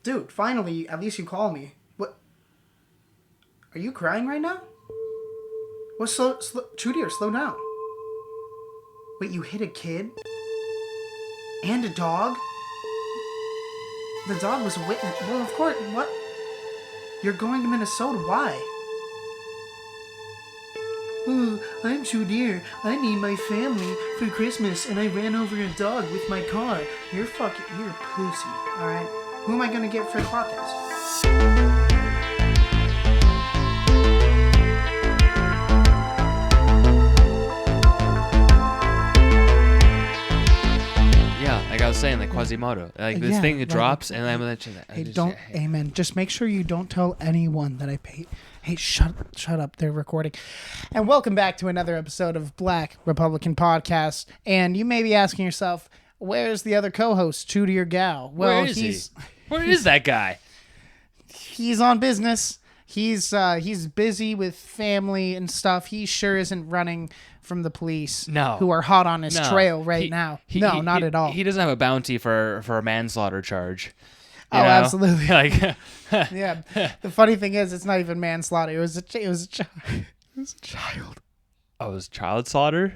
Dude, finally, at least you call me. What? Are you crying right now? What? Chudier, slow down. Wait, you hit a kid? And a dog? The dog was a witness. Well, of course, what? You're going to Minnesota, why? Oh, I'm Chudier. I need my family for Christmas, and I ran over a dog with my car. You're a pussy, alright? Who am I gonna get for the podcast? Like I was saying, like Quasimodo. Like this thing, it drops, and I'm like, Amen. Just make sure you don't tell anyone that I paid. Hey, shut up. They're recording. And welcome back to another episode of Black Republican Podcast. And you may be asking yourself, where's the other co-host, Chudier Gal? Well, Where is that guy? He's on business. He's busy with family and stuff. He sure isn't running from the police. No. Who are hot on his trail right now. Not at all. He doesn't have a bounty for a manslaughter charge. Oh, know? Absolutely. Like, yeah. The funny thing is, it's not even manslaughter. It was a child. Oh, it was child slaughter?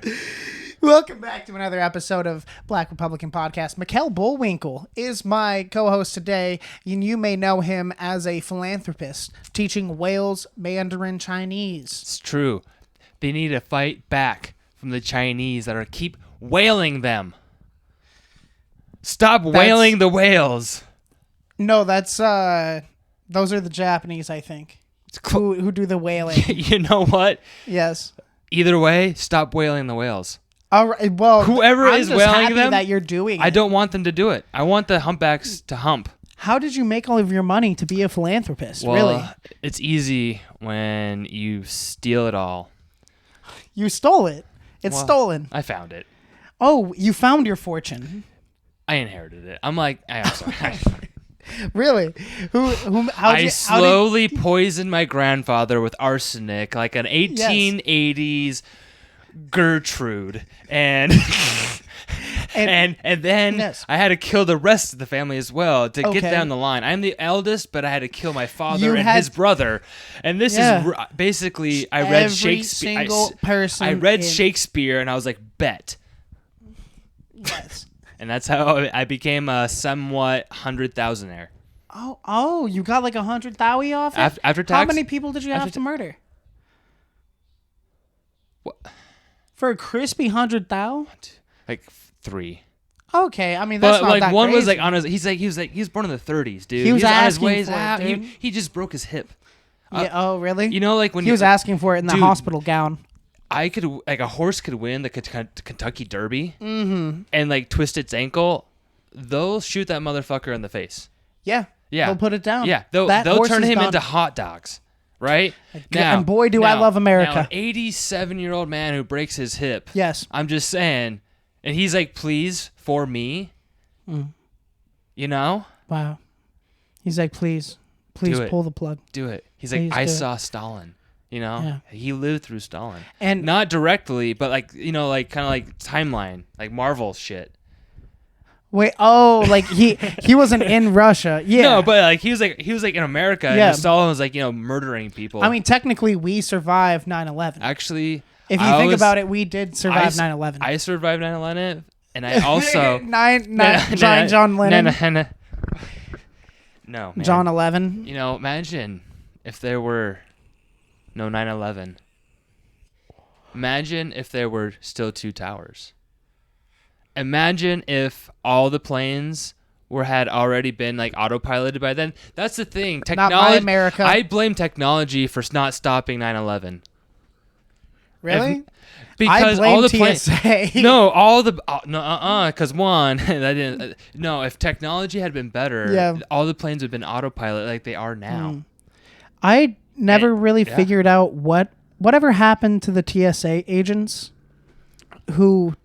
Welcome back to another episode of Black Republican Podcast. Mical Bollwinkel is my co-host today, and you may know him as a philanthropist teaching Wales Mandarin Chinese. It's true. They need to fight back from the Chinese that keep whaling them. Stop whaling the whales. No, those are the Japanese, I think, who do the whaling. You know what? Yes. Either way, stop whaling the whales. All right. Well, whoever I'm is just whaling happy them, that you're doing it. I don't want them to do it. I want the humpbacks to hump. How did you make all of your money to be a philanthropist? Well, really? It's easy when you steal it all. You stole it. It's stolen. I found it. Oh, you found your fortune. I inherited it. I'm sorry. Really? I slowly poisoned my grandfather with arsenic, like an 1880s Gertrude, and and then I had to kill the rest of the family as well to get down the line. I'm the eldest, but I had to kill my father and his brother. And this is basically I read Shakespeare. I read Shakespeare, and I was like, bet. Yes. And that's how I became a somewhat 100,000-aire. Oh, you got like 100,000 off it? After tax? How many people did you have to murder? What? For a crispy 100,000? Like 3. Okay, I mean that's not that one crazy. was like on his. He was born in the 30s, dude. He was on his asking ways for it, out. dude. He just broke his hip. Yeah. Oh, really? You know, like when he was asking for it in the hospital gown. A horse could win the Kentucky Derby and like twist its ankle. They'll shoot that motherfucker in the face. Yeah. They'll put it down. Yeah, they'll turn him into hot dogs, right? And boy, do I love America. Now, an 87-year-old man who breaks his hip. Yes. I'm just saying, and he's like, please, for me. You know? Wow. He's like, please pull the plug. Do it. He's like, I saw Stalin. You know, he lived through Stalin, and not directly, but like kind of like timeline, like Marvel shit. Wait, like he wasn't in Russia, yeah. No, but like he was like in America, and Stalin was like murdering people. I mean, technically, we survived 9/11. Actually, if you think about it, we did survive 9/11. I survived 9/11, and I also John Lennon. No, man. John 11. You know, imagine if there were no 9/11. Imagine if there were still 2 towers. Imagine if all the planes had already been like autopiloted by then. That's the thing. Technology. Not by America. I blame technology for not stopping 9/11. Really? Because I blame all the TSA. Because one, that didn't. No, if technology had been better, all the planes would have been autopilot like they are now. I never really figured out whatever happened to the TSA agents who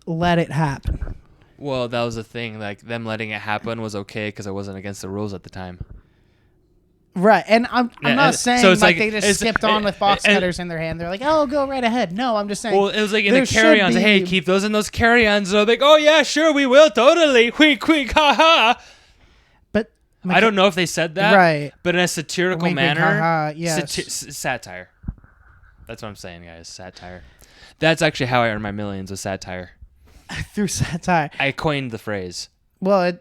let it happen. Well, that was the thing. Like them letting it happen was okay because it wasn't against the rules at the time. Right, and I'm not saying so like they just skipped on with box cutters in their hand. They're like, "Oh, go right ahead." No, I'm just saying. Well, it was like in the carry-ons. Hey, keep those in those carry-ons. So like, "Oh yeah, sure, we will, totally." Quick, ha ha. But I don't know if they said that, right? But in a satirical wink, manner, wink, ha-ha, yes. Satire. That's what I'm saying, guys. Satire. That's actually how I earned my millions with satire. Through satire. I coined the phrase. Well,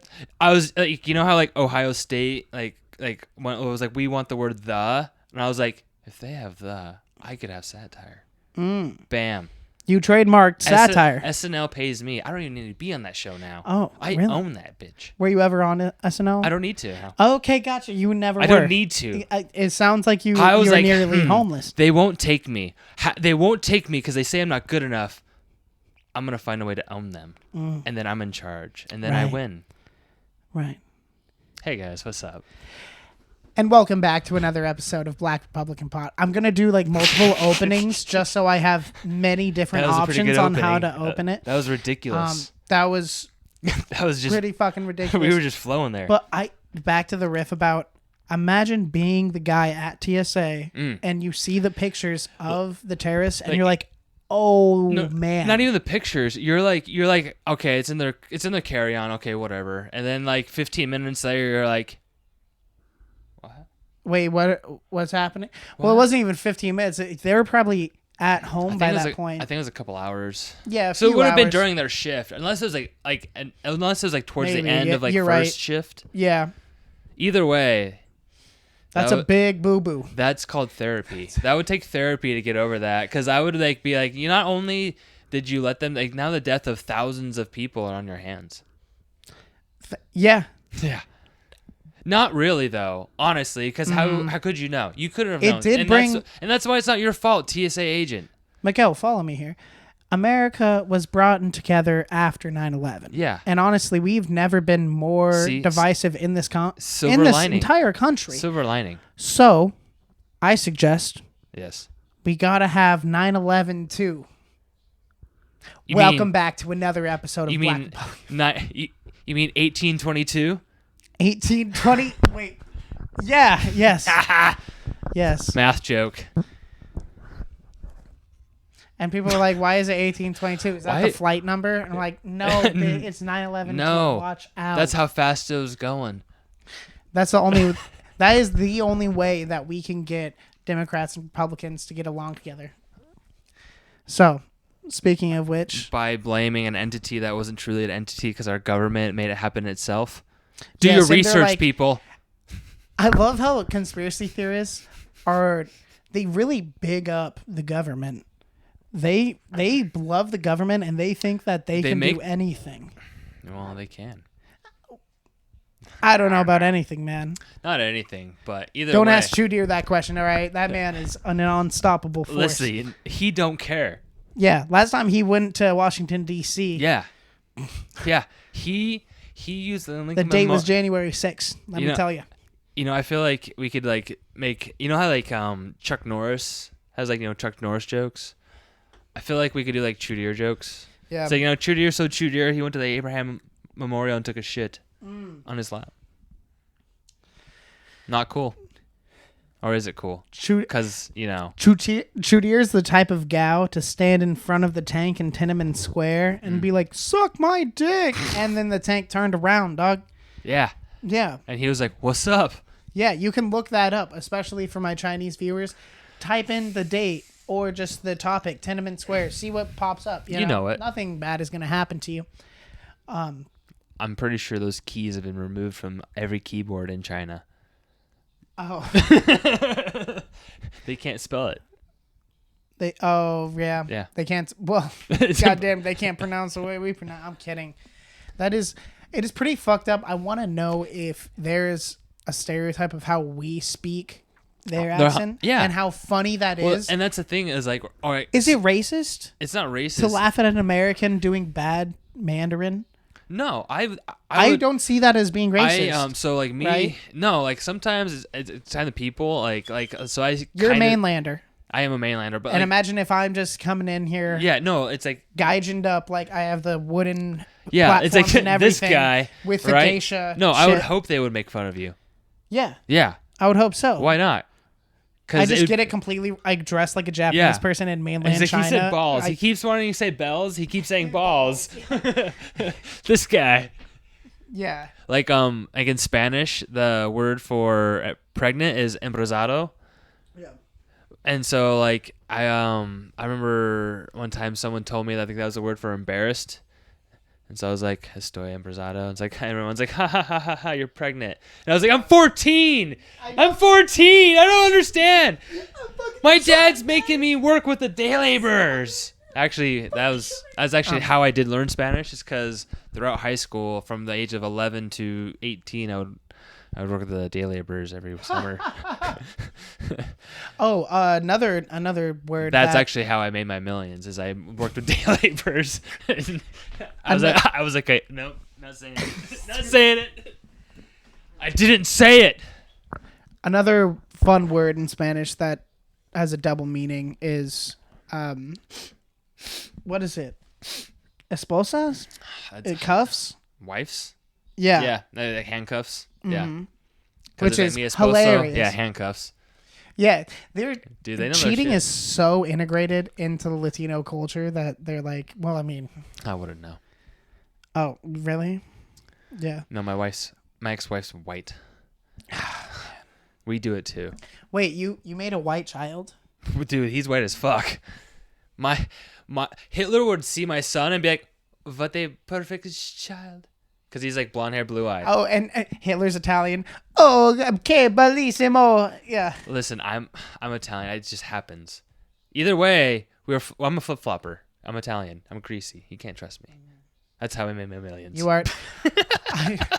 I was like, you know how like Ohio State when it was like we want the word the, and I was like, if they have the, I could have satire. Bam. You trademarked satire. SNL pays me. I don't even need to be on that show now. Oh, I really? own that bitch. Were you ever on SNL? I don't need to. Okay, gotcha. You never were. I don't need to. It sounds like you I was were like, nearly homeless. They won't take me. They won't take me because they say I'm not good enough. I'm going to find a way to own them. And then I'm in charge. And then I win. Right. Hey, guys. What's up? And welcome back to another episode of Black Republican Pot. I'm going to do like multiple openings just so I have many different options on how to open it. That was ridiculous. That was just pretty fucking ridiculous. We were just flowing there. But back to the riff about imagine being the guy at TSA and you see the pictures of the terrorists and you're like, oh man. Not even the pictures. You're like, okay, it's in their carry-on, okay, whatever. And then like 15 minutes later you're like, wait, what's happening? Well, it wasn't even 15 minutes. They were probably at home by that point. I think it was a couple hours. Yeah, so it would have been during their shift, unless it was towards the end of first shift. Yeah. Either way, that's a big boo boo. That's called therapy. That would take therapy to get over that, because I would be like, you not only did you let them now the death of thousands of people are on your hands. Yeah. Yeah. Not really, though, honestly, because how could you know? You couldn't have known. It did bring... And that's why it's not your fault, TSA agent. Mical, follow me here. America was brought together after 9/11. Yeah. And honestly, we've never been more divisive in this entire country. Silver lining. So, I suggest... Yes. We got to have 9/11 too. Welcome back to another episode of Black... You mean 1822? 1820. Wait. Yeah. Yes. Yes. Math joke. And people are like, "Why is it 1822? Is that the flight number?" And I'm like, "No, it's 9/11. No, watch out." That's how fast it was going. That is the only way that we can get Democrats and Republicans to get along together. So, speaking of which, by blaming an entity that wasn't truly an entity because our government made it happen itself. Do your research, people. I love how conspiracy theorists they really big up the government. They love the government and they think that they can do anything. Well, they can. I don't know about anything, man. Not anything, but either Don't way. ask Chudier that question, all right? That man is an unstoppable force. Listen, he don't care. Yeah, last time he went to Washington, D.C. Yeah. Yeah, he used the Lincoln The date was January 6th, let me tell you. You know, I feel like we could make, you know how Chuck Norris has Chuck Norris jokes? I feel like we could do Chudier jokes. Yeah. So Chudier, he went to the Abraham Memorial and took a shit on his lap. Not cool. Or is it cool? Because, Chudier's the type of gal to stand in front of the tank in Tiananmen Square and be like, "Suck my dick!" And then the tank turned around, dog. Yeah. Yeah. And he was like, "What's up?" Yeah, you can look that up, especially for my Chinese viewers. Type in the date or just the topic, Tiananmen Square. See what pops up. You know it. Nothing bad is going to happen to you. I'm pretty sure those keys have been removed from every keyboard in China. Oh. They can't spell it. Yeah. They can't. Well, goddamn, they can't pronounce the way we pronounce. I'm kidding. It is pretty fucked up. I want to know if there's a stereotype of how we speak their accent. Yeah. And how funny that is. And that's the thing is all right. Is it racist? It's not racist. To laugh at an American doing bad Mandarin? No, I don't see that as being racist. So me, right? No, sometimes it's kind of people so I. You're a mainlander. I am a mainlander, but imagine if I'm just coming in here. Yeah, no, it's gaijined up I have the wooden. Yeah, it's and this guy with the geisha. No, shit. I would hope they would make fun of you. Yeah. Yeah. I would hope so. Why not? I just get it completely. I dress like a Japanese person in mainland China. He said balls. He keeps wanting to say bells. He keeps saying balls. This guy. Yeah. Like in Spanish, the word for pregnant is embarazado. Yeah. And so like I remember one time someone told me that I think that was the word for embarrassed. And so I was like, estoy embarazado. And it's like everyone's like, ha ha ha ha ha, you're pregnant. And I was like, I'm 14. I'm 14. I don't understand. My dad's making me work with the day laborers. Actually, that was actually how I did learn Spanish, is because throughout high school, from the age of 11 to 18, I would work with the day laborers every summer. Another word. That's actually how I made my millions. Is I worked with day laborers. I was like, okay, nope, not saying it. Not saying it. I didn't say it. Another fun word in Spanish that has a double meaning is, what is it? Esposas? Cuffs? Wives? Yeah. Yeah, like handcuffs. Mm-hmm. Yeah. Which is hilarious. Yeah, handcuffs. Yeah, Dude, they know cheating is so integrated into the Latino culture that they're like, well, I mean, I wouldn't know. Oh, really? Yeah. No, my ex-wife's white. We do it too. Wait, you made a white child? Dude, he's white as fuck. My Hitler would see my son and be like, "What a perfect child," because he's like blonde hair, blue eyed. Oh, and Hitler's Italian. Oh, que bellissimo. Yeah. Listen, I'm Italian. It just happens. Either way, I'm a flip flopper. I'm Italian. I'm greasy. You can't trust me. That's how I made my millions. You are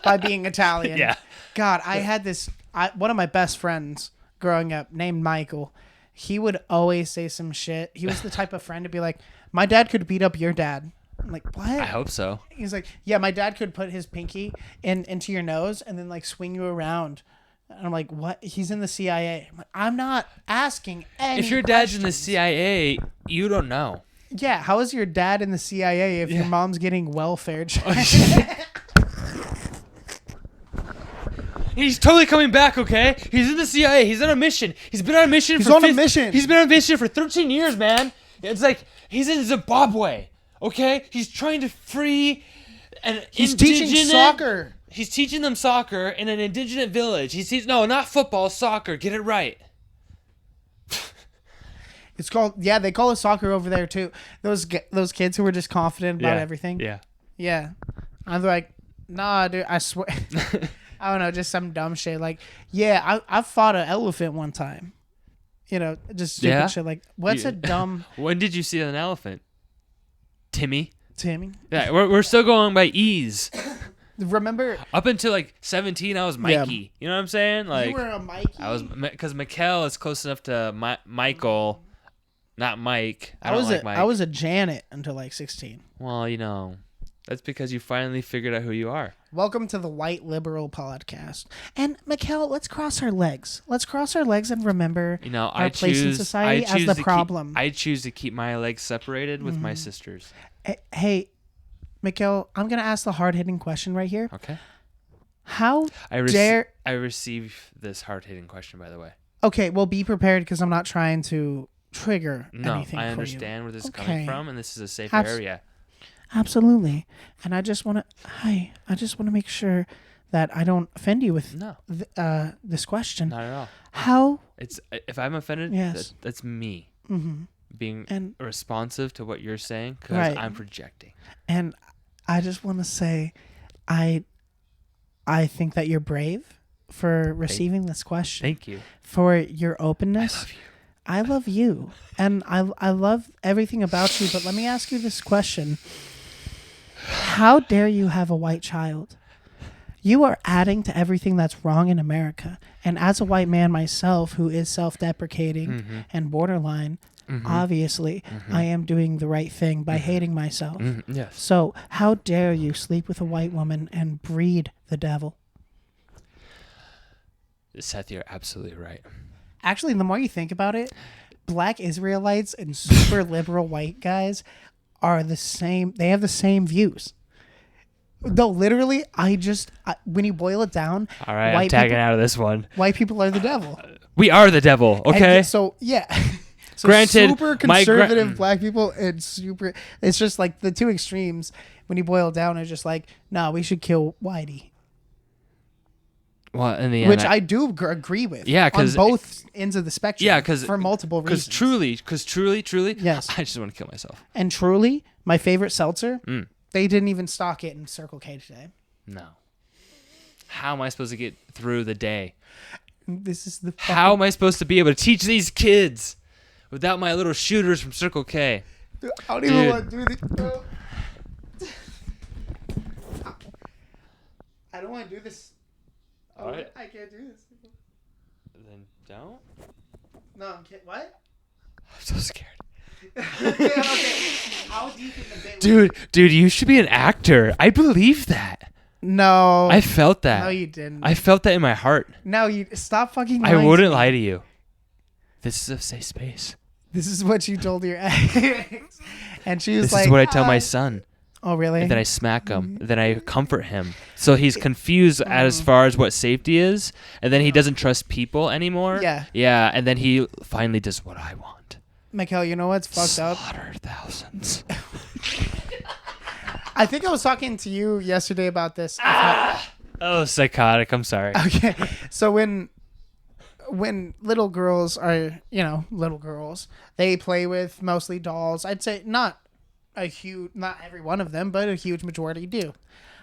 by being Italian. Yeah. God, I had this. One of my best friends growing up named Michael. He would always say some shit. He was the type of friend to be like, "My dad could beat up your dad." I'm like, what? I hope so. He's like, yeah, my dad could put his pinky into your nose and then like swing you around. And I'm like, what? He's in the CIA. I'm like, I'm not asking any If your questions. dad's in the CIA, you don't know. Yeah, how is your dad in the CIA if your mom's getting welfare check? He's totally coming back, okay? He's in the CIA. He's on a mission. He's been on a mission He's on a mission. He's been on a mission for 13 years, man. It's like he's in Zimbabwe, okay? He's trying to free He's teaching soccer. He's teaching them soccer in an indigenous village. No, not football, soccer. Get it right. It's called, they call it soccer over there too. Those kids who were just confident about everything. Yeah. Yeah. I'm like, nah, dude, I swear. I don't know, just some dumb shit. Like, I fought an elephant one time. You know, just stupid shit. Like, what's a dumb... When did you see an elephant? Timmy? Yeah, we're still going by E's. Remember... Up until, like, 17, I was Mikey. Yeah. You know what I'm saying? Like, you were a Mikey? I was... Because Mical is close enough to Michael, not Mike. I was a Janet until, like, 16. Well, you know... That's because you finally figured out who you are. Welcome to the White Liberal Podcast. And, Mical, let's cross our legs. Let's cross our legs and remember our place in society as the problem. I choose to keep my legs separated with my sisters. Hey, Mical, I'm going to ask the hard-hitting question right here. Okay. I receive this hard-hitting question, by the way. Okay, well, be prepared because I'm not trying to trigger anything No, I for understand you. where this is coming from, and this is a safe area. Absolutely. And I just want to make sure that I don't offend you with this question. Not at all. If I'm offended, that's me being responsive to what you're saying because I'm projecting. And I just want to say I think that you're brave for receiving this question. Thank you. For your openness. I love you. And I love everything about you, but let me ask you this question. How dare you have a white child? You are adding to everything that's wrong in America. And as a white man myself, who is self-deprecating and borderline, obviously, I am doing the right thing by hating myself. Yes. So how dare you sleep with a white woman and breed the devil? Seth, you're absolutely right. Actually, the more you think about it, black Israelites and super liberal white guys are the same. They have the same views. No, literally, when you boil it down, all right, I'm tagging out of this one. White people are the devil. We are the devil, okay? So, yeah. So Granted, super conservative black people and super. It's just like the two extremes. When you boil it down, it's just like, no, we should kill Whitey. Well, in the end, which I do agree with. Yeah, on both ends of the spectrum. Yeah, because for multiple reasons. Because truly, yes, I just want to kill myself. And Truly, my favorite seltzer, they didn't even stock it in Circle K today. No. How am I supposed to get through the day? This is the. How am I supposed to be able to teach these kids without my little shooters from Circle K? Dude, I don't even want to do this. I don't want to do this. All right. I can't do this. Then don't. No, I'm kidding. What? I'm so scared. Okay. How deep in the bit? Dude, you should be an actor. I believe that. No. I felt that. No, you didn't. I felt that in my heart. No, you stop fucking lying. I wouldn't lie to you. This is a safe space. This is what you told your ex. And she was this like, this is what I tell my son. Oh, really? And then I smack him. Then I comfort him. So he's confused as far as what safety is. And then he doesn't trust people anymore. Yeah. Yeah. And then he finally does what I want. Michael, you know what's fucked up? Slaughter thousands. I think I was talking to you yesterday about this. Oh, psychotic. I'm sorry. Okay. So when little girls are, little girls, they play with mostly dolls. I'd say not every one of them, but a huge majority do.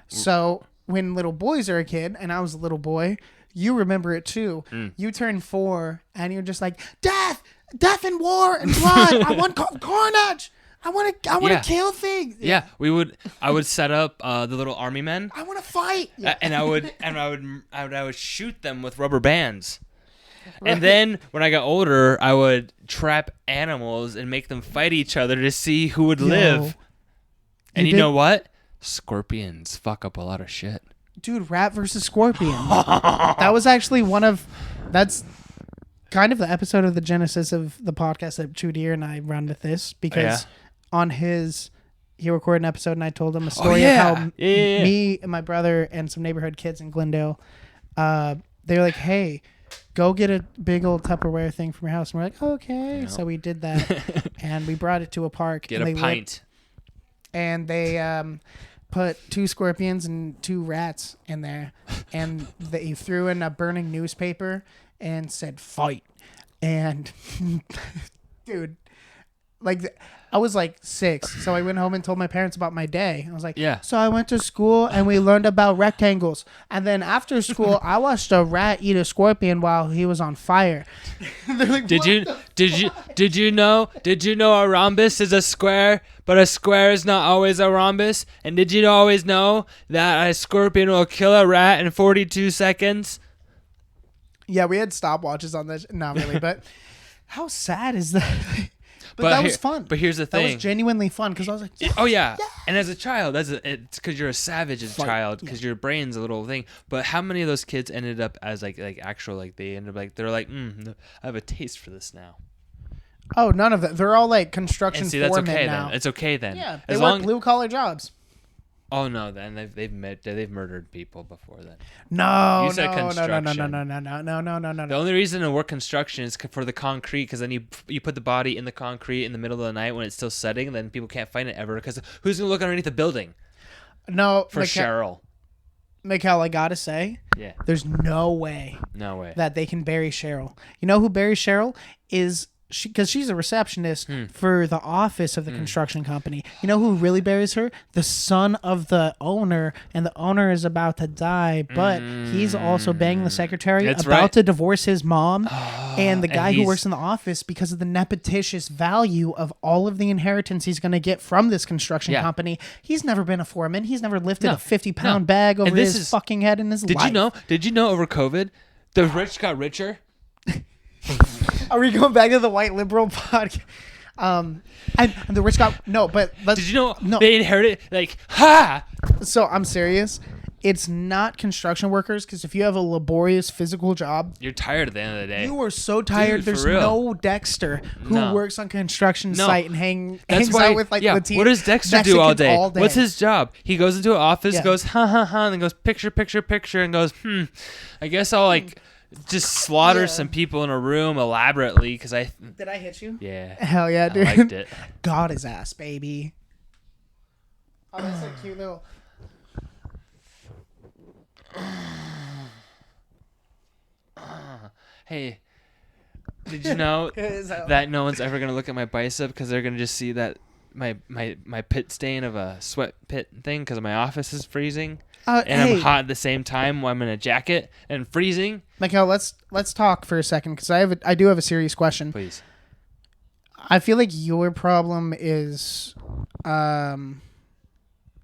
So when little boys are a kid, and I was a little boy, you remember it too. You turn 4 and you're just like, death and war and blood. I want carnage. I want to kill things. Yeah, I would set up the little army men. I want to fight. And I would shoot them with rubber bands. Right. And then when I got older, I would trap animals and make them fight each other to see who would live. And you know what? Scorpions fuck up a lot of shit. Dude, rat versus scorpion. That was actually that's kind of the episode of the genesis of the podcast that Chudier and I run with this, because on he recorded an episode and I told him a story of how me and my brother and some neighborhood kids in Glendale, they were like, hey, go get a big old Tupperware thing from your house. And we're like, okay. Yeah. So we did that. And we brought it to a park. Get a pint. And they put 2 scorpions and 2 rats in there. And they threw in a burning newspaper and said, fight. And, dude, I was like 6. So I went home and told my parents about my day. I was like, so I went to school and we learned about rectangles. And then after school, I watched a rat eat a scorpion while he was on fire. They're like, did you know a rhombus is a square, but a square is not always a rhombus? And did you always know that a scorpion will kill a rat in 42 seconds? Yeah, we had stopwatches on this. Not really, but how sad is that? But that was fun. But here's the thing. That was genuinely fun because I was like, oh, yeah. And as a child, it's because you're a savage as a child, because your brain's a little thing. But how many of those kids ended up as like actual, they ended up they're like, I have a taste for this now. Oh, none of that. They're all like construction foremen that's okay now. Then. It's okay then. Yeah, they work blue collar jobs. Oh no! Then they've murdered people before then. No. You said construction. No. The only reason to work construction is for the concrete, because then you put the body in the concrete in the middle of the night when it's still setting, and then people can't find it ever, because who's gonna look underneath the building? No, for Cheryl. Mical, I gotta say, there's no way that they can bury Cheryl. You know who buries Cheryl is. Because she's a receptionist for the office of the construction company. You know who really buries her? The son of the owner, and the owner is about to die, but he's also banging the secretary, to divorce his mom, and the guy who works in the office, because of the nepotitious value of all of the inheritance he's going to get from this construction company. He's never been a foreman. He's never lifted a 50-pound bag over his fucking head in his life. Did you know over COVID, the rich got richer? Are we going back to the white liberal podcast? And the rich got but did you know they inherited So I'm serious. It's not construction workers, because if you have a laborious physical job, you're tired at the end of the day. You are so tired. Dude, there's no Dexter who works on construction site and hangs out with Latina. What does Dexter do all day? What's his job? He goes into an office, goes ha ha ha, and then goes picture, and goes I guess I'll just slaughter some people in a room elaborately because Did I hit you? Yeah. Hell yeah, dude. I liked it. God his ass, baby. Oh, that's a cute little. Hey, did you know that no one's ever gonna look at my bicep because they're gonna just see that my pit stain of a sweat pit thing because my office is freezing and I'm hot at the same time while I'm in a jacket and freezing. Mical, let's talk for a second because I do have a serious question. Please. I feel like your problem is,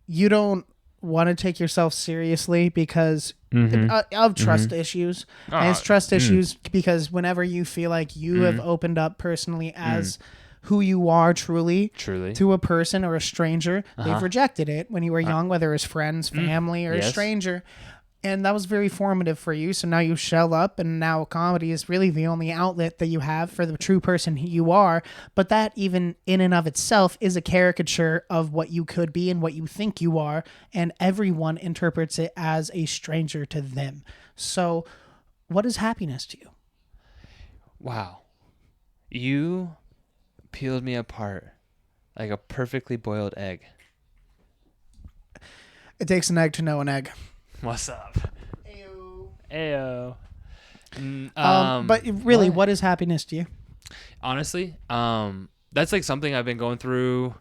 you don't want to take yourself seriously because of trust issues. And it's trust issues because whenever you feel like you have opened up personally as who you are truly to a person or a stranger, they've rejected it when you were young, whether it's friends, family, or a stranger. And that was very formative for you. So now you shell up, and now comedy is really the only outlet that you have for the true person you are. But that, even in and of itself, is a caricature of what you could be and what you think you are. And everyone interprets it as a stranger to them. So what is happiness to you? Wow. You peeled me apart like a perfectly boiled egg. It takes an egg to know an egg. What's up? Ayo. But really, what is happiness to you? Honestly, that's like something I've been going through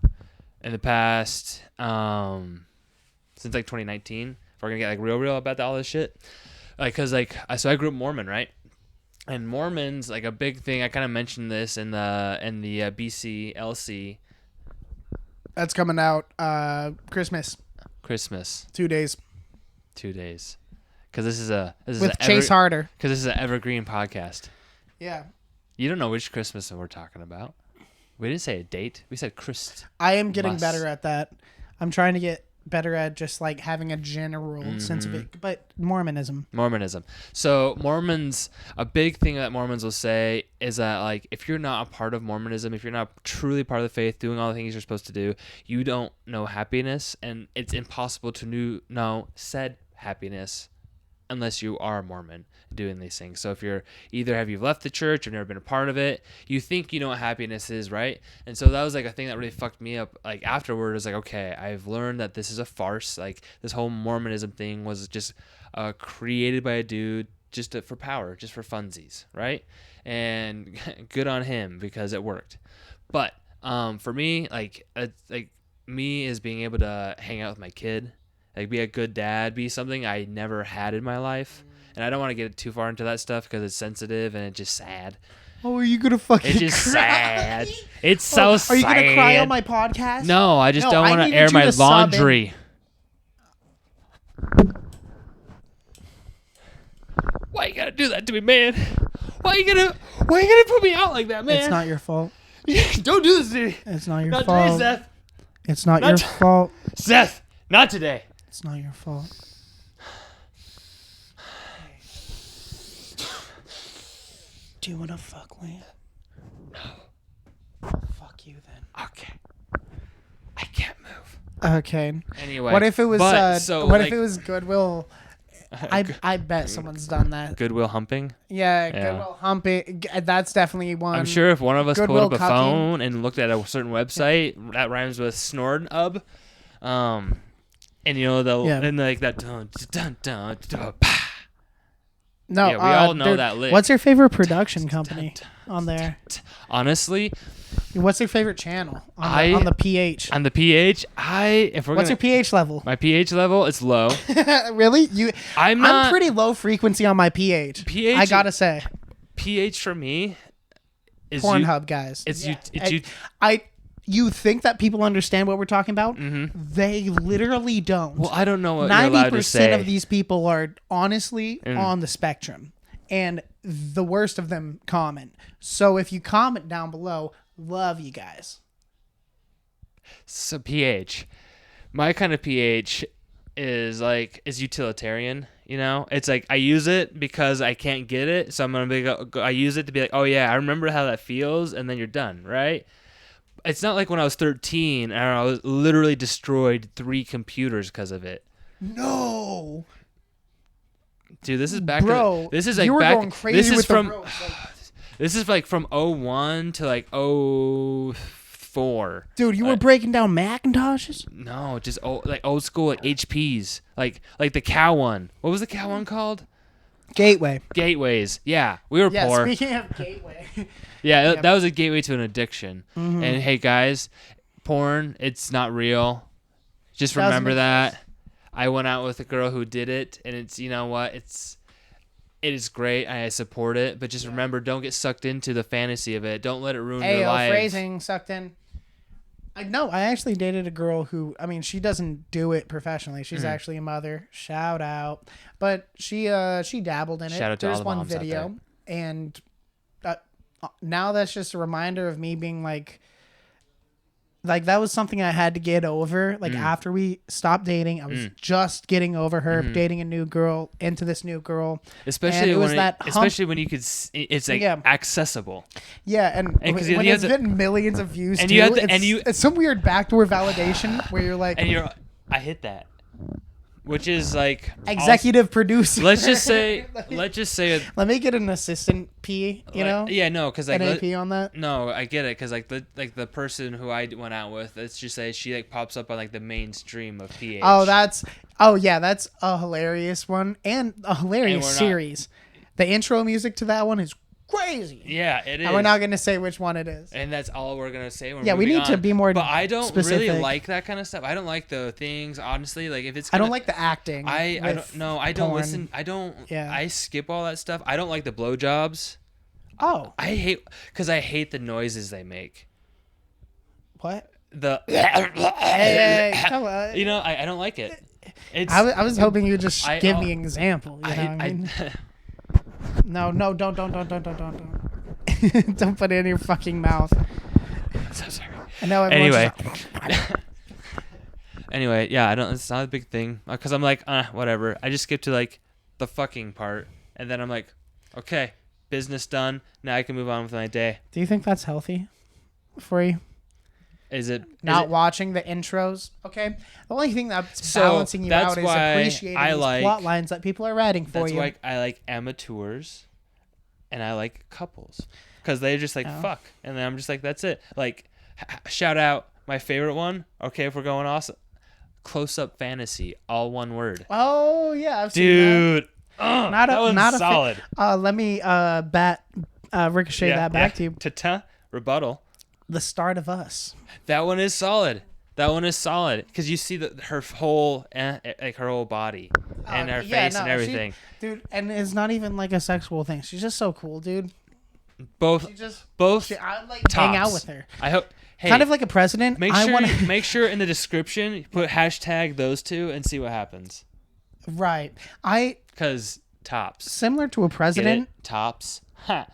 in the past since like 2019. If we're gonna get like real about all this shit, like, cause like so I grew up Mormon, right? And Mormons, like a big thing. I kind of mentioned this in the BCLC. That's coming out Christmas. 2 days. 2 days, because this is with Chase Harder. Because this is an evergreen podcast. Yeah. You don't know which Christmas we're talking about. We didn't say a date. We said Christ. I am getting better at that. I'm trying to get better at just like having a general sense of it. But Mormonism. So Mormons, a big thing that Mormons will say is that like if you're not a part of Mormonism, if you're not truly part of the faith, doing all the things you're supposed to do, you don't know happiness, and it's impossible to know said happiness unless you are a Mormon doing these things. So if you're you've left the church or never been a part of it, you think you know what happiness is, right? And so that was like a thing that really fucked me up. Like afterward, it was like, okay, I've learned that this is a farce. Like this whole Mormonism thing was just created by a dude just for power, just for funsies, right? And good on him because it worked. But for me, like me is being able to hang out with my kid. Like be a good dad, be something I never had in my life. And I don't want to get too far into that stuff because it's sensitive and it's just sad. Oh, are you going to fucking It's just cry? sad. It's so sad. Are you going to cry on my podcast? No, I just don't want to air my laundry. Why you gotta do that to me, man? Why you gonna put me out like that, man? It's not your fault. Don't do this to me. It's not your fault. Not today, Seth. It's not your fault. Seth, not today. It's not your fault. Do you want to fuck me? No. Fuck you then. Okay. I can't move. Okay. Anyway. What if it was if it was Goodwill? I bet someone's done that. Goodwill humping? Yeah, Goodwill humping. That's definitely one. I'm sure if one of us Goodwill pulled up a phone and looked at a certain website that rhymes with snored-ub, and you know and like that dun, bah. No, yeah, we all know that lick. What's your favorite production company on there? Honestly, what's your favorite channel on the PH? On the PH, what's your pH level? My pH level is low. Really? I'm pretty low frequency on my pH. I gotta say, pH for me is Pornhub, guys. You think that people understand what we're talking about? Mm-hmm. They literally don't. Well, I don't know what 90% you're allowed to say. 90% of these people are honestly on the spectrum. And the worst of them comment. So if you comment down below, love you guys. So pH. My kind of pH is utilitarian. You know, it's like I use it because I can't get it. So I'm going to I use it to be like, oh yeah, I remember how that feels. And then you're done, right? It's not like when I was 13 and I was literally destroyed 3 computers because of it. No. Dude, this is back. Bro, this is like you were back. going crazy This is with from. the roads, like, This is like from 01 to like 04. dude, you were breaking down Macintoshes? No, just old school like HPs, like the cow one. What was the cow one called? Gateway. Gateways. Yeah, we were poor. Speaking of Gateway. Yeah, that was a gateway to an addiction. Mm-hmm. And hey, guys, porn, it's not real. Just remember that. I went out with a girl who did it, and it's, you know what, it is great. I support it, but just remember, don't get sucked into the fantasy of it. Don't let it ruin your life. Phrasing, sucked in. I actually dated a girl who, I mean, she doesn't do it professionally. She's actually a mother. Shout out. But she dabbled in it. Shout out to all There's the one moms out video, there. and now that's just a reminder of me being like that was something I had to get over. Like after we stopped dating, I was just getting over her, dating a new girl, into this new girl. Especially when you could, it's like accessible. Yeah, and when it's getting millions of views, and it's some weird backdoor validation where you're like, I hit that, which is like executive producer. Let's just say. Let me get an assistant P. Yeah, no, because like an AP on that. No, I get it, because like the person who I went out with, let's just say she like pops up on like the mainstream of PH. That's a hilarious one and a hilarious series. The intro music to that one is crazy. Yeah, it is. And we're not going to say which one it is. And that's all we're going to say. We need to be more. But I don't specific. really like that kind of stuff. I don't like the things, honestly. Like if it's. I don't like the acting. I don't know. I don't listen. I don't. Yeah. I skip all that stuff. I don't like the blowjobs. Oh. I hate the noises they make. What? The. Hey, you know, I don't like it. I was hoping you would just give me an example. You know what I mean? No, don't. Don't put it in your fucking mouth. I'm so sorry. I know. Anyway, yeah, it's not a big thing, because I'm like, whatever. I just skip to like the fucking part, and then I'm like, okay, business done. Now I can move on with my day. Do you think that's healthy for you? Watching the intros? Okay. The only thing that's balancing you out is appreciating these plot lines that people are writing for you. That's why I like amateurs and I like couples, because they're just like, fuck. And then I'm just like, that's it. Like, shout out my favorite one. Okay, if we're going awesome. Close-up fantasy, all one word. Oh, yeah. I've seen that. That one's solid. Let me ricochet that back to you. Rebuttal. The Start of Us. That one is solid. Because you see her whole her whole body and her face and everything. Dude, and it's not even like a sexual thing. She's just so cool, dude. Both. I like tops. hang out with her. I hope. Hey, kind of like a president. Make sure in the description you put hashtag those two and see what happens. Right. Because tops. Similar to a president. Get it? Tops. Ha.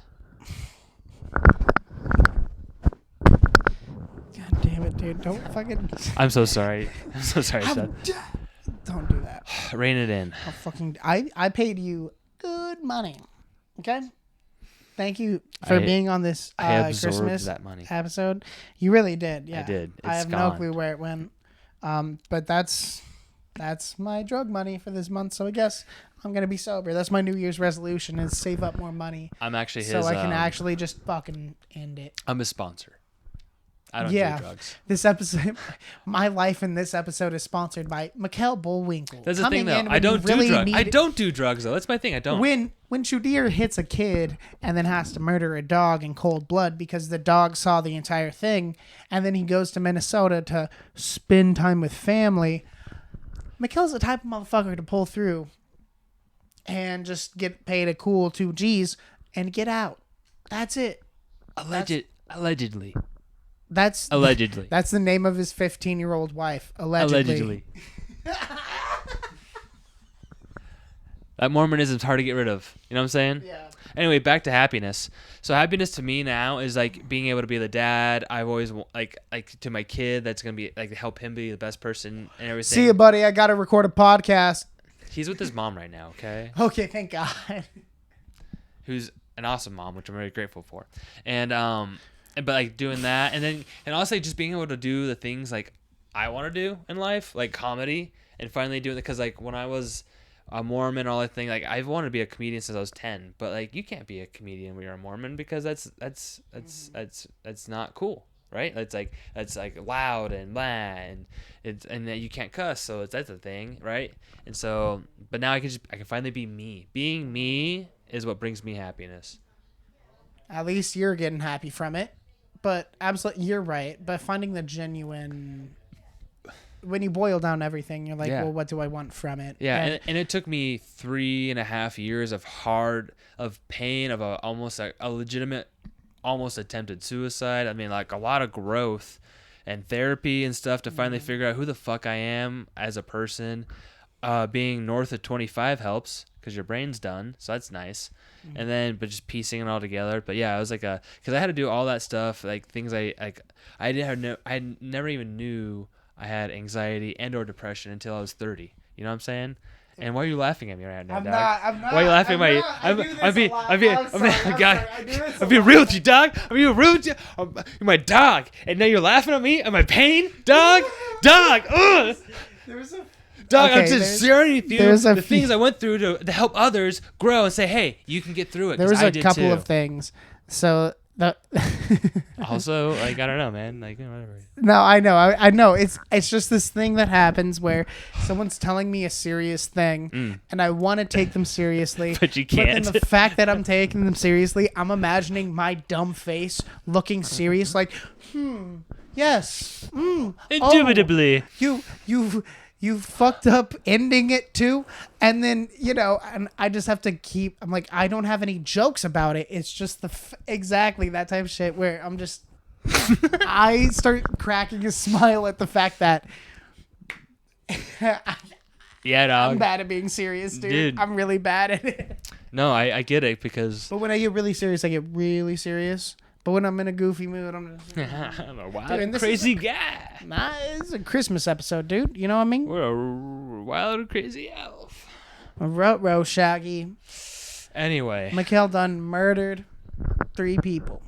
God damn it, dude! Don't fucking. I'm so sorry. Seth. Don't do that. Rein it in. I paid you good money. Okay. Thank you for being on this Christmas that money. episode. You really did. Yeah, I did. I have no clue where it went. But that's my drug money for this month. So I guess I'm gonna be sober. That's my New Year's resolution: is save up more money. I'm actually so I can actually just fucking end it. I'm his sponsor. I don't do drugs. This echudier, my life in this episode is sponsored by Mical Bollwinkel. That's the thing, though. I don't do drugs. I don't do drugs, though. That's my thing. I don't. When Chudier hits a kid and then has to murder a dog in cold blood because the dog saw the entire thing, and then he goes to Minnesota to spend time with family, Mical's the type of motherfucker to pull through and just get paid a cool 2 G's and get out. That's it. Allegedly. That's the name of his 15-year-old wife. Allegedly. That Mormonism's hard to get rid of. You know what I'm saying? Yeah. Anyway, back to happiness. So happiness to me now is like being able to be the dad. I've always like to my kid. That's gonna be like help him be the best person and everything. See you, buddy. I gotta record a podcast. He's with his mom right now. Okay. Okay, thank God. Who's an awesome mom, which I'm very grateful for. But like doing that, and also just being able to do the things like I want to do in life, like comedy, and finally doing it, because like when I was a Mormon, all that thing. Like I've wanted to be a comedian since I was 10, but like you can't be a comedian when you're a Mormon because that's not cool, right? That's like loud and blah, and that you can't cuss, so that's a thing, right? And so, but now I can finally be me. Being me is what brings me happiness. At least you're getting happy from it. But absolutely, you're right. But finding the genuine, when you boil down everything, you're like, well, what do I want from it? Yeah, and it took me 3.5 years of pain, of almost a legitimate, almost attempted suicide. I mean, like a lot of growth and therapy and stuff to finally figure out who the fuck I am as a person. Being north of 25 helps because your brain's done, so that's nice. And then, but just piecing it all together. But yeah, I was like because I had to do all that stuff, like things I never even knew I had anxiety and or depression until I was 30. You know what I'm saying? And why are you laughing at me right now, dog? I'm not. Why are you laughing at me? I'm being real with you, dog. I'm being real with you. You're my dog, and now you're laughing at me at my pain, dog. Ugh. Dog, I'm just sharing with you the things I went through to help others grow and say, hey, you can get through it. There was a couple of things. So also, like, I don't know, man. Like, whatever. No, I know. It's just this thing that happens where someone's telling me a serious thing, and I want to take them seriously, but you can't. But then the fact that I'm taking them seriously, I'm imagining my dumb face looking serious, like, yes, indubitably. You fucked up ending it too, and then and I just have to keep. I'm like, I don't have any jokes about it. It's just exactly that type of shit where I'm just. I start cracking a smile at the fact that. Yeah, dog. I'm bad at being serious, dude. I'm really bad at it. No, I get it because. But when I get really serious, I get really serious. But when I'm in a goofy mood, I'm just... I'm a wild and crazy guy. Nah, it's a Christmas episode, dude. You know what I mean? We're a wild and crazy elf. A row Shaggy. Anyway. Mical done murdered 3 people.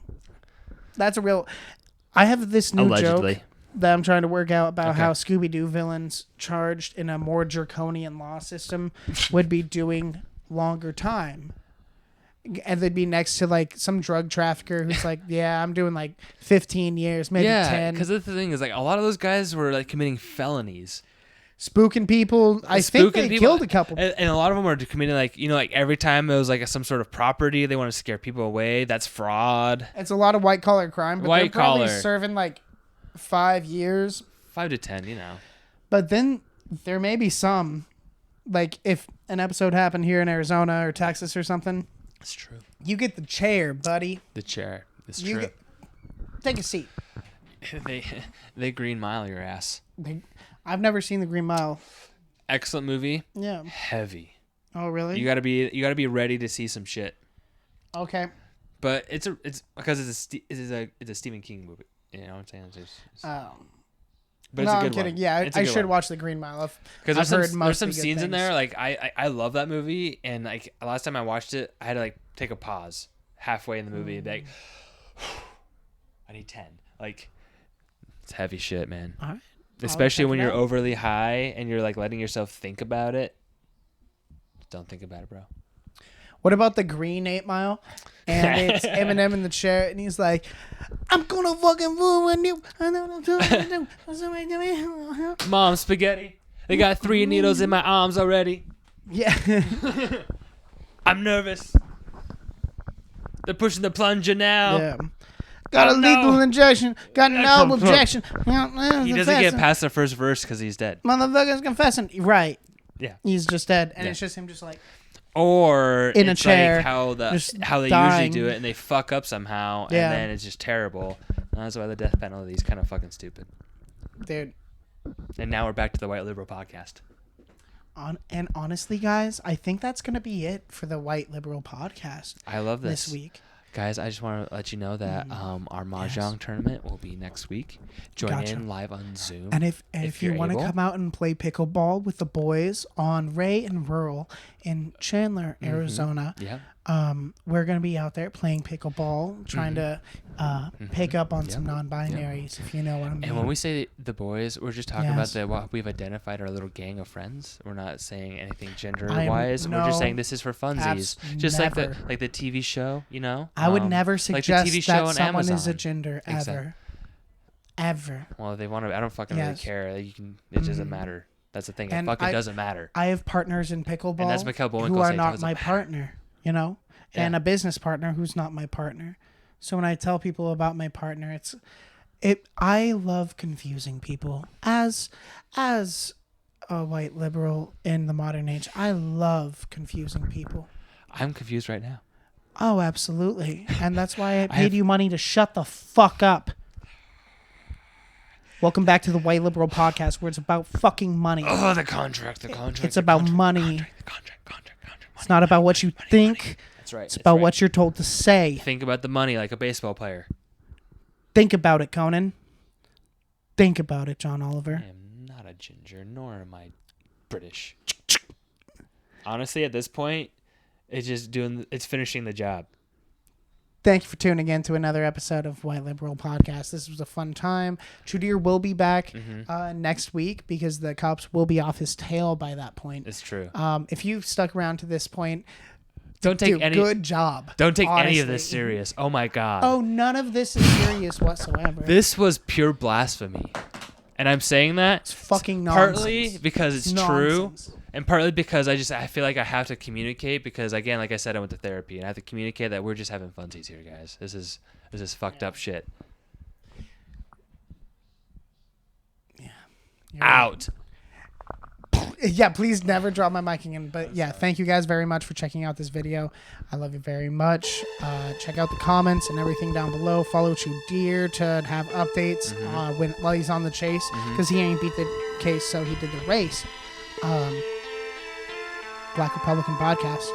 That's a real... I have this new joke that I'm trying to work out about how Scooby-Doo villains charged in a more draconian law system would be doing longer time. And they'd be next to like some drug trafficker who's like, yeah, I'm doing like 15 years, maybe 10. Yeah, because the thing is, like, a lot of those guys were like committing felonies, spooking people. I think they killed a couple, and a lot of them are committing like every time it was like some sort of property, they want to scare people away. That's fraud. It's a lot of white collar crime, but they're probably serving like 5 years, 5 to 10, But then there may be some, like if an episode happened here in Arizona or Texas or something. That's true. You get the chair, buddy. The chair. It's true. Take a seat. They Green Mile your ass. I've never seen the Green Mile. Excellent movie. Yeah. Heavy. Oh really? You gotta be ready to see some shit. Okay. But it's because it's a Stephen King movie. You know what I'm saying? But no, it's a good I'm kidding. one. Yeah, I should watch the Green Mile. Because there's some scenes in there. Like I love that movie, and like last time I watched it, I had to like take a pause halfway in the movie, and be like, I need 10. Like, it's heavy shit, man. All right. Especially when you're overly high and you're like letting yourself think about it. Don't think about it, bro. What about the Green 8 Mile? And it's Eminem in the chair, and he's like, I'm gonna fucking ruin you. I know what I'm doing. Mom, spaghetti. They got 3 needles in my arms already. Yeah. I'm nervous. They're pushing the plunger now. Yeah. Got a lethal injection. Got no objection. He doesn't get past the first verse because he's dead. Motherfucker's confessing. Right. Yeah. He's just dead, and it's just him just like... Or in a chair, like how they usually do it, and they fuck up somehow, and then it's just terrible. And that's why the death penalty is kind of fucking stupid. Dude. And now we're back to the White Liberal podcast. And honestly, guys, I think that's going to be it for the White Liberal podcast. I love this week. Guys, I just want to let you know that our Mahjong tournament will be next week. Join in live on Zoom. And if you want to come out and play pickleball with the boys on Ray and Rural in Chandler, Arizona, we're going to be out there playing pickleball, trying to pick up on some non-binaries, if you know what I mean. And when we say the boys, we're just talking about what we've identified our little gang of friends. We're not saying anything gender-wise. We're just saying this is for funsies. Just like the TV show, you know? I would never suggest like the TV show that on someone Amazon. is a gender ever. Exactly. Ever. Well, if they want to, I don't fucking really care. It doesn't matter. That's the thing. It fucking doesn't matter. I have partners in pickleball and that's Mical Bollwinkel who are not my partner, you know? And a business partner who's not my partner. So when I tell people about my partner, I love confusing people. As a white liberal in the modern age, I love confusing people. I'm confused right now. Oh, absolutely. And that's why I paid you money to shut the fuck up. Welcome back to the White Liberal Podcast, where it's about fucking money. Oh, the contract. It's about money. The contract. It's not about what you think. That's right. It's about what you're told to say. Think about the money like a baseball player. Think about it, Conan. Think about it, John Oliver. I am not a ginger, nor am I British. Honestly, at this point, it's finishing the job. Thank you for tuning in to another episode of White Liberal Podcast. This was a fun time. Chudier will be back next week because the cops will be off his tail by that point. It's true. If you've stuck around to this point, good job. Don't take any of this serious. Oh my God. Oh, none of this is serious whatsoever. This was pure blasphemy. And I'm saying that it's fucking nonsense. Partly because it's true, and partly because I feel like I have to communicate because, again, like I said, I went to therapy and I have to communicate that we're just having funsies here, guys. This is fucked up shit. Yeah. Out. Yeah, please never drop my mic again. But yeah, thank you guys very much for checking out this video. I love you very much. Check out the comments and everything down below. Follow Chudier to have updates while he's on the chase because he ain't beat the case, so he did the race. Black Republican Podcast.